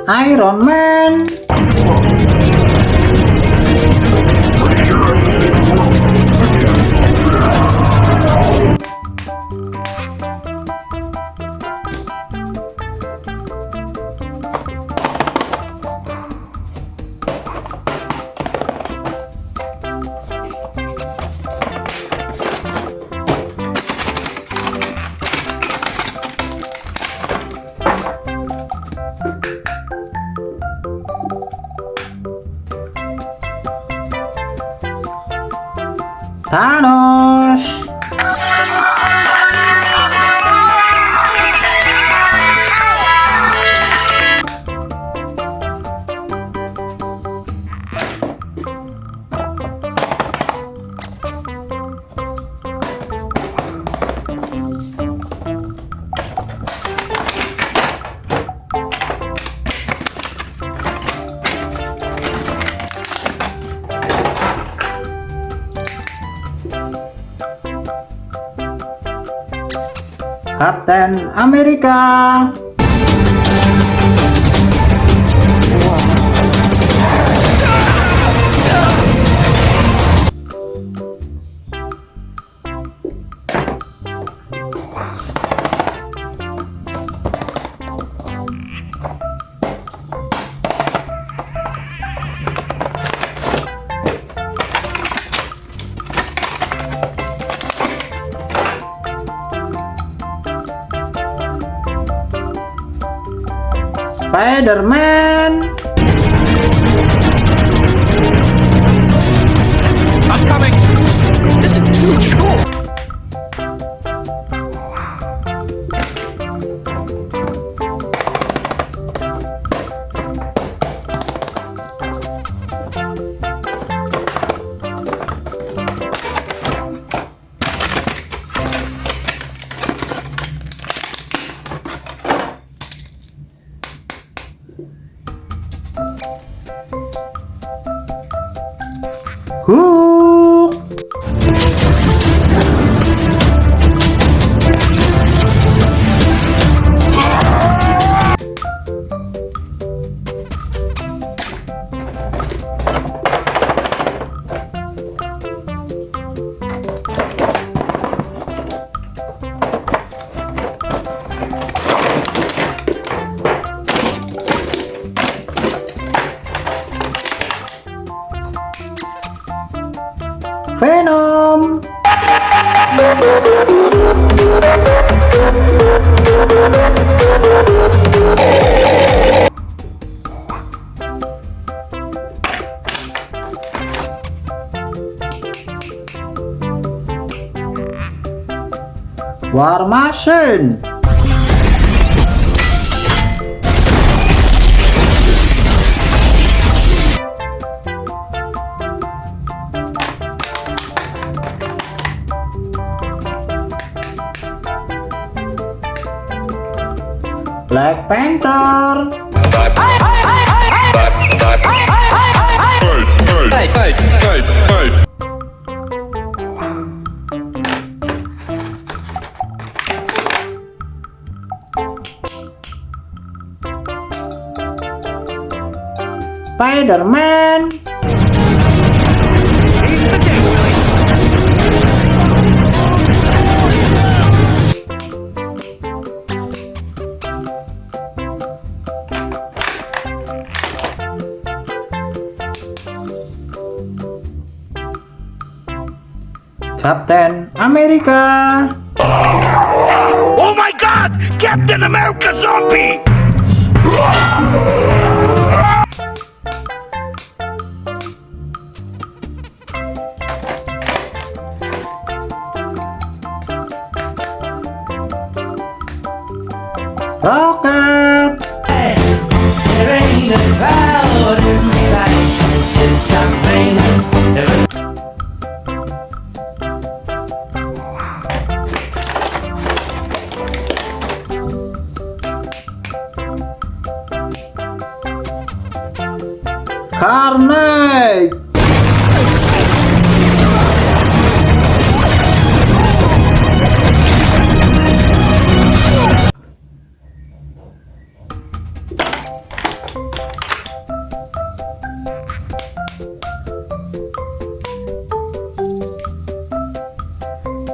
Ironman. Tanos. Captain Amerika. Spiderman. I'm coming. This is too cool. Hulk. Venom. War Machine. Black Panther. Spiderman. Captain Amerika. Oh my God! Captain America zombie! Rocket. There ain't a cloud in sight. It's something. Carnage.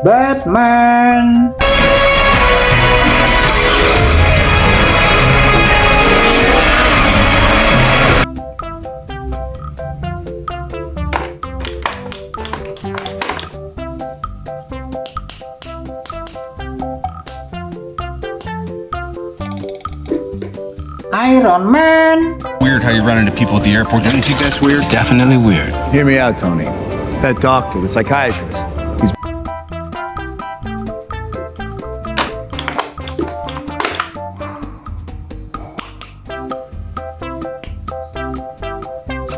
Batman. Iron Man. Weird how you run into people at the airport. Don't you think that's weird? Definitely weird. Hear me out, Tony. That doctor, the psychiatrist, he's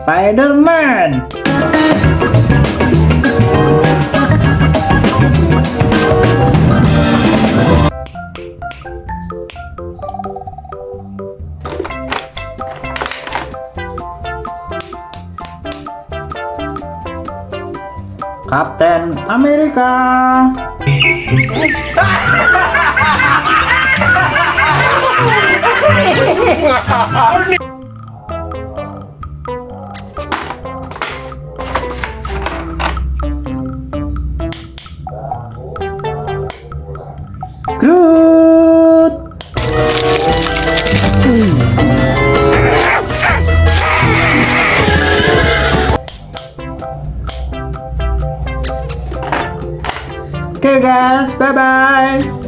Spiderman. Captain America. Groot. Okay guys, bye bye.